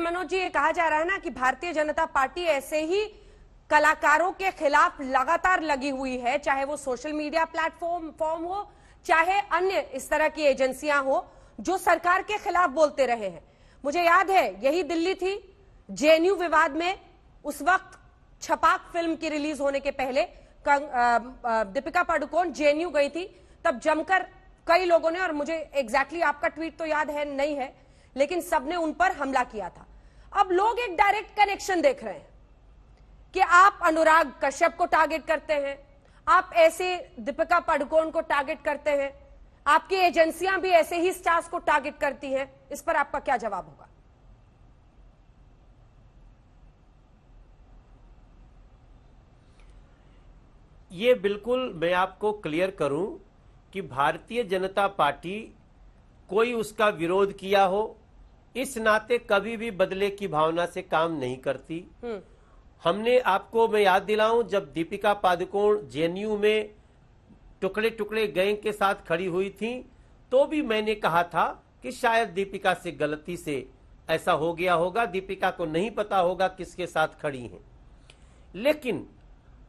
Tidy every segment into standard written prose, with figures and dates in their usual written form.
मनोज जी, ये कहा जा रहा है ना कि भारतीय जनता पार्टी ऐसे ही कलाकारों के खिलाफ लगातार लगी हुई है, चाहे वो सोशल मीडिया प्लेटफॉर्म हो, चाहे अन्य इस तरह की एजेंसियां हो जो सरकार के खिलाफ बोलते रहे हैं। मुझे याद है यही दिल्ली थी, जेएनयू विवाद में उस वक्त छपाक फिल्म की रिलीज होने के पहले दीपिका पादुकोण जेएनयू गई थी, तब जमकर कई लोगों ने, और मुझे एग्जैक्टली आपका ट्वीट तो याद है नहीं है, लेकिन सबने उन पर हमला किया था। अब लोग एक डायरेक्ट कनेक्शन देख रहे हैं कि आप अनुराग कश्यप को टारगेट करते हैं, आप ऐसे दीपिका पादुकोण को टारगेट करते हैं, आपकी एजेंसियां भी ऐसे ही स्टार्स को टारगेट करती हैं। इस पर आपका क्या जवाब होगा? ये बिल्कुल मैं आपको क्लियर करूं कि भारतीय जनता पार्टी कोई उसका विरोध किया हो इस नाते कभी भी बदले की भावना से काम नहीं करती। हमने आपको मैं याद दिलाऊं, जब दीपिका पादुकोण जेएनयू में टुकड़े टुकड़े गैंग के साथ खड़ी हुई थी तो भी मैंने कहा था कि शायद दीपिका से गलती से ऐसा हो गया होगा, दीपिका को नहीं पता होगा किसके साथ खड़ी हैं। लेकिन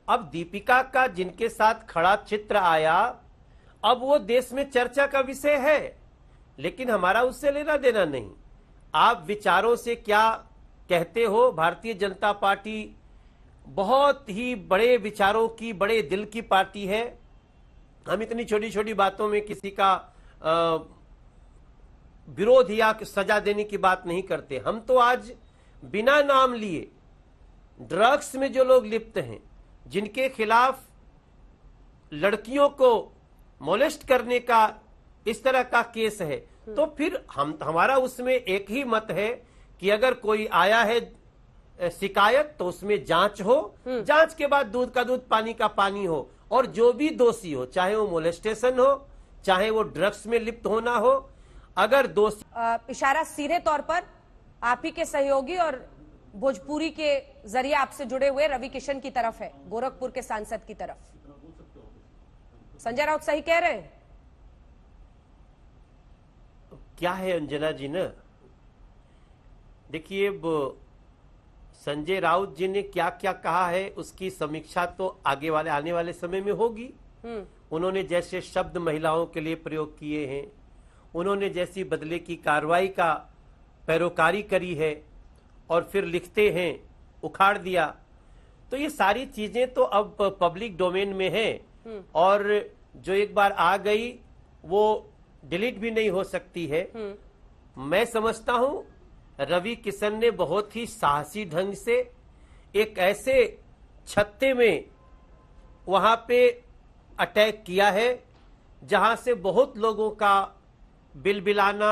अब दीपिका का जिनके साथ खड़ा चित्र आया, अब वो देश में चर्चा का विषय है, लेकिन हमारा उससे लेना देना नहीं। आप विचारों से क्या कहते हो? भारतीय जनता पार्टी बहुत ही बड़े विचारों की, बड़े दिल की पार्टी है। हम इतनी छोटी छोटी बातों में किसी का विरोध या सजा देने की बात नहीं करते। हम तो आज बिना नाम लिए ड्रग्स में जो लोग लिप्त हैं, जिनके खिलाफ लड़कियों को मोलेस्ट करने का इस तरह का केस है, तो फिर हमारा उसमें एक ही मत है कि अगर कोई आया है शिकायत तो उसमें जांच हो, जांच के बाद दूध का दूध पानी का पानी हो, और जो भी दोषी हो, चाहे वो मोलेस्टेशन हो, चाहे वो ड्रग्स में लिप्त होना हो, अगर दोषी इशारा सीधे तौर पर आप ही के सहयोगी और भोजपुरी के जरिए आपसे जुड़े हुए रवि किशन की तरफ है, गोरखपुर के सांसद की तरफ। संजय राउत सही कह रहे हैं? क्या है अंजना जी ना, देखिए संजय राउत जी ने क्या क्या कहा है उसकी समीक्षा तो आने वाले समय में होगी। उन्होंने जैसे शब्द महिलाओं के लिए प्रयोग किए हैं, उन्होंने जैसी बदले की कार्रवाई का पैरोकारी करी है और फिर लिखते हैं उखाड़ दिया, तो ये सारी चीजें तो अब पब्लिक डोमेन में है और जो एक बार आ गई वो डिलीट भी नहीं हो सकती है। मैं समझता हूं रवि किशन ने बहुत ही साहसी ढंग से एक ऐसे छत्ते में वहां पे अटैक किया है जहां से बहुत लोगों का बिलबिलाना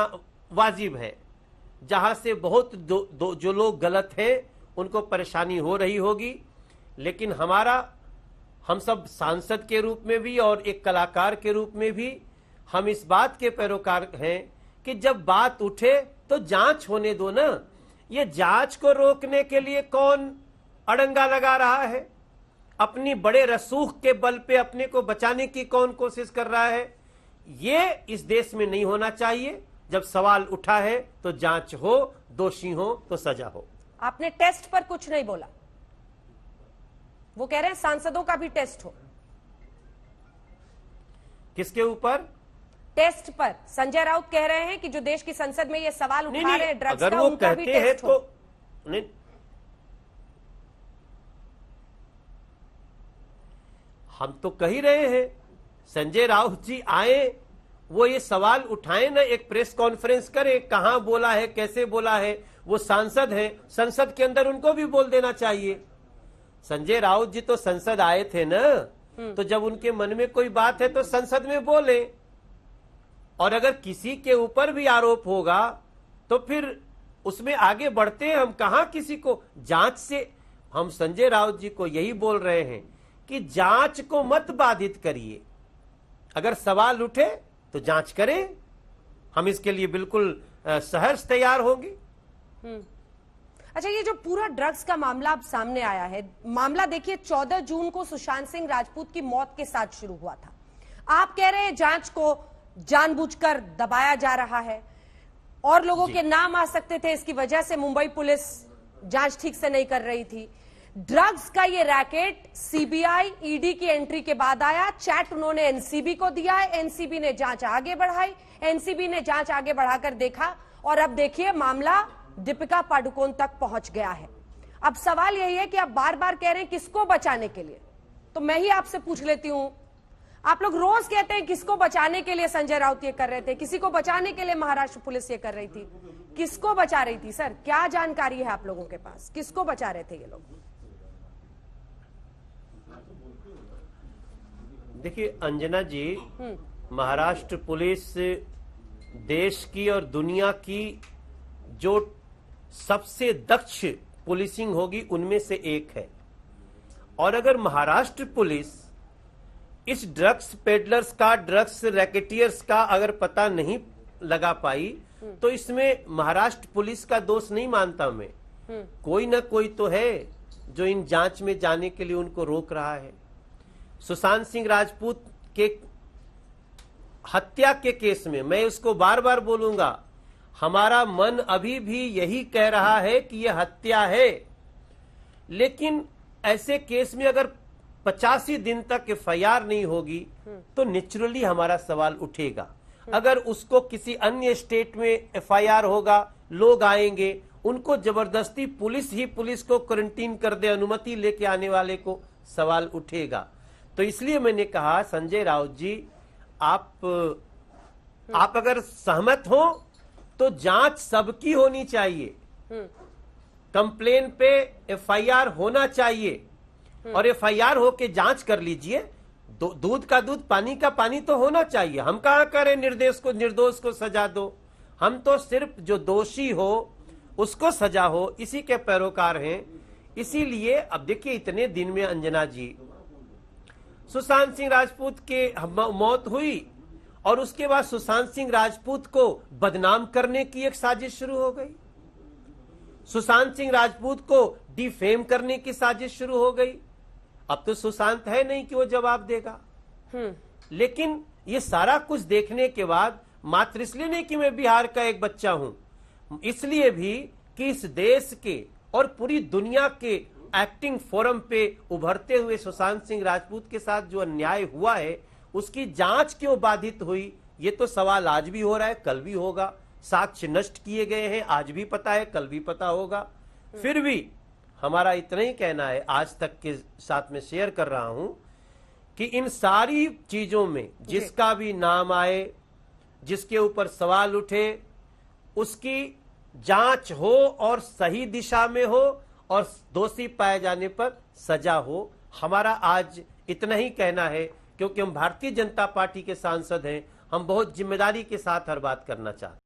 वाजिब है, जहां से बहुत जो लोग गलत हैं उनको परेशानी हो रही होगी। लेकिन हम सब सांसद के रूप में भी और एक कलाकार के रूप में भी हम इस बात के पैरोकार हैं कि जब बात उठे तो जांच होने दो ना। ये जांच को रोकने के लिए कौन अड़ंगा लगा रहा है? अपनी बड़े रसूख के बल पे अपने को बचाने की कौन कोशिश कर रहा है? ये इस देश में नहीं होना चाहिए। जब सवाल उठा है तो जांच हो, दोषी हो तो सजा हो। आपने टेस्ट पर कुछ नहीं बोला, वो कह रहे हैं सांसदों का भी टेस्ट हो। किसके ऊपर? टेस्ट पर। संजय राउत कह रहे हैं कि जो देश की संसद में ये सवाल उठा रहे हैं ड्रग्स का, उनका भी टेस्ट हो। नहीं, हम तो कह ही रहे हैं संजय राउत जी आए, वो ये सवाल उठाएं ना, एक प्रेस कॉन्फ्रेंस करें, कहां बोला है, कैसे बोला है। वो सांसद हैं, संसद के अंदर उनको भी बोल देना चाहिए। संजय राउत जी तो संसद आए थे ना, तो जब उनके मन में कोई बात है तो संसद में बोले, और अगर किसी के ऊपर भी आरोप होगा तो फिर उसमें आगे बढ़ते हैं। हम कहां किसी को जांच से, हम संजय राउत जी को यही बोल रहे हैं कि जांच को मत बाधित करिए। अगर सवाल उठे तो जांच करें, हम इसके लिए बिल्कुल सहर्ष तैयार होंगे। अच्छा, ये जो पूरा ड्रग्स का मामला अब सामने आया है, मामला देखिए 14 जून को सुशांत सिंह राजपूत की मौत के साथ शुरू हुआ था। आप कह रहे हैं जांच को जानबूझकर दबाया जा रहा है। और लोगों के नाम आ सकते थे, इसकी वजह से मुंबई पुलिस जांच ठीक से नहीं कर रही थी। ड्रग्स का ये रैकेट सीबीआई ईडी की एंट्री के बाद आया। चैट उन्होंने एनसीबी को दिया है, एनसीबी ने जांच आगे बढ़ाई, एनसीबी ने जांच आगे बढ़ाकर देखा और अब देखिए मामला दीपिका पादुकोण तक पहुंच गया है। अब सवाल यही है कि आप बार बार कह रहे हैं किसको बचाने के लिए, तो मैं ही आपसे पूछ लेती हूं, आप लोग रोज कहते हैं किसको बचाने के लिए संजय राउत ये कर रहे थे, किसी को बचाने के लिए महाराष्ट्र पुलिस ये कर रही थी, किसको बचा रही थी सर? क्या जानकारी है आप लोगों के पास, किसको बचा रहे थे ये लोग? देखिए अंजना जी, महाराष्ट्र पुलिस देश की और दुनिया की जो सबसे दक्ष पुलिसिंग होगी उनमें से एक है। और अगर महाराष्ट्र पुलिस इस ड्रग्स पेडलर्स का, ड्रग्स रैकेटियर्स का अगर पता नहीं लगा पाई तो इसमें महाराष्ट्र पुलिस का दोष नहीं मानता मैं। कोई ना कोई तो है जो इन जांच में जाने के लिए उनको रोक रहा है। सुशांत सिंह राजपूत के हत्या के केस में मैं उसको बार बार बोलूंगा, हमारा मन अभी भी यही कह रहा है कि यह हत्या है, लेकिन ऐसे केस में अगर 85 दिन तक एफआईआर नहीं होगी तो नेचुरली हमारा सवाल उठेगा। अगर उसको किसी अन्य स्टेट में एफआईआर होगा, लोग आएंगे, उनको जबरदस्ती पुलिस को क्वारंटीन कर दे, अनुमति लेके आने वाले को, सवाल उठेगा। तो इसलिए मैंने कहा संजय राउत जी, आप अगर सहमत हो तो जांच सबकी होनी चाहिए, कंप्लेन पे एफआईआर होना चाहिए और एफआईआर होके जांच कर लीजिए। दूध का दूध, पानी का पानी तो होना चाहिए। हम कहां करें निर्दोष को सजा दो, हम तो सिर्फ जो दोषी हो उसको सजा हो, इसी के पैरोकार हैं। इसीलिए अब देखिए इतने दिन में अंजना जी, सुशांत सिंह राजपूत के मौत हुई और उसके बाद सुशांत सिंह राजपूत को बदनाम करने की एक साजिश शुरू हो गई, सुशांत सिंह राजपूत को डिफेम करने की साजिश शुरू हो गई। अब तो सुशांत है नहीं कि वो जवाब देगा, लेकिन ये सारा कुछ देखने के बाद, मात्र इसलिए नहीं कि मैं बिहार का एक बच्चा हूं, इसलिए भी कि इस देश के और पूरी दुनिया के एक्टिंग फोरम पे उभरते हुए सुशांत सिंह राजपूत के साथ जो अन्याय हुआ है उसकी जांच क्यों बाधित हुई, ये तो सवाल आज भी हो रहा है, कल भी होगा। साक्ष्य नष्ट किए गए हैं, आज भी पता है, कल भी पता होगा। फिर भी हमारा इतना ही कहना है, आज तक के साथ में शेयर कर रहा हूं कि इन सारी चीजों में जिसका भी नाम आए, जिसके ऊपर सवाल उठे, उसकी जांच हो और सही दिशा में हो और दोषी पाए जाने पर सजा हो। हमारा आज इतना ही कहना है, क्योंकि हम भारतीय जनता पार्टी के सांसद हैं, हम बहुत जिम्मेदारी के साथ हर बात करना चाहते हैं।